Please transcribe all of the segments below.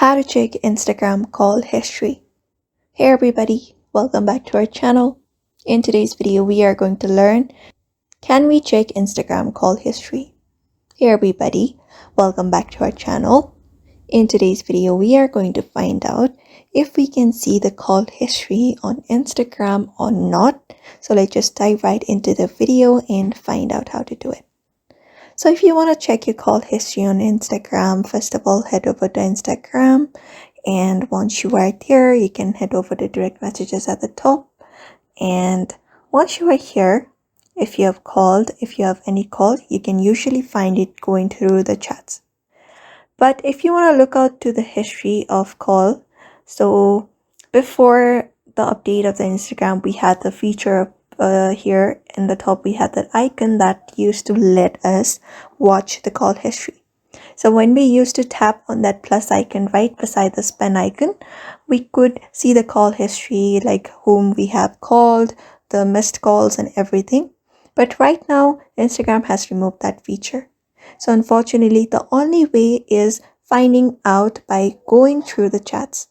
How to check Instagram call history. Hey everybody, welcome back to our channel. In today's video, we are going to learn, can we check Instagram call history? Hey everybody, welcome back to our channel. In today's video, we are going to find out if we can see the call history on Instagram or not. So let's just dive right into the video and find out how to do it. So if you want to check your call history on Instagram, first of all, head over to Instagram. And once you are there, you can head over to direct messages at the top. And once you are here, if you have any call, you can usually find it going through the chats. But if you want to look out to the history of call, so before the update of the Instagram, we had the feature here in the top, we had that icon that used to let us watch the call history. So when we used to tap on that plus icon right beside the pen icon, we could see the call history, like whom we have called, the missed calls and everything. But right now, Instagram has removed that feature. So unfortunately, the only way is finding out by going through the chats.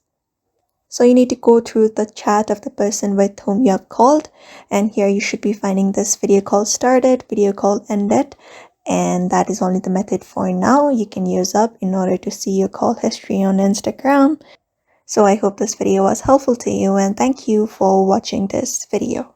So you need to go through the chat of the person with whom you have called, and here you should be finding this video call started, video call ended, and that is only the method for now you can use up in order to see your call history on Instagram. So I hope this video was helpful to you, and thank you for watching this video.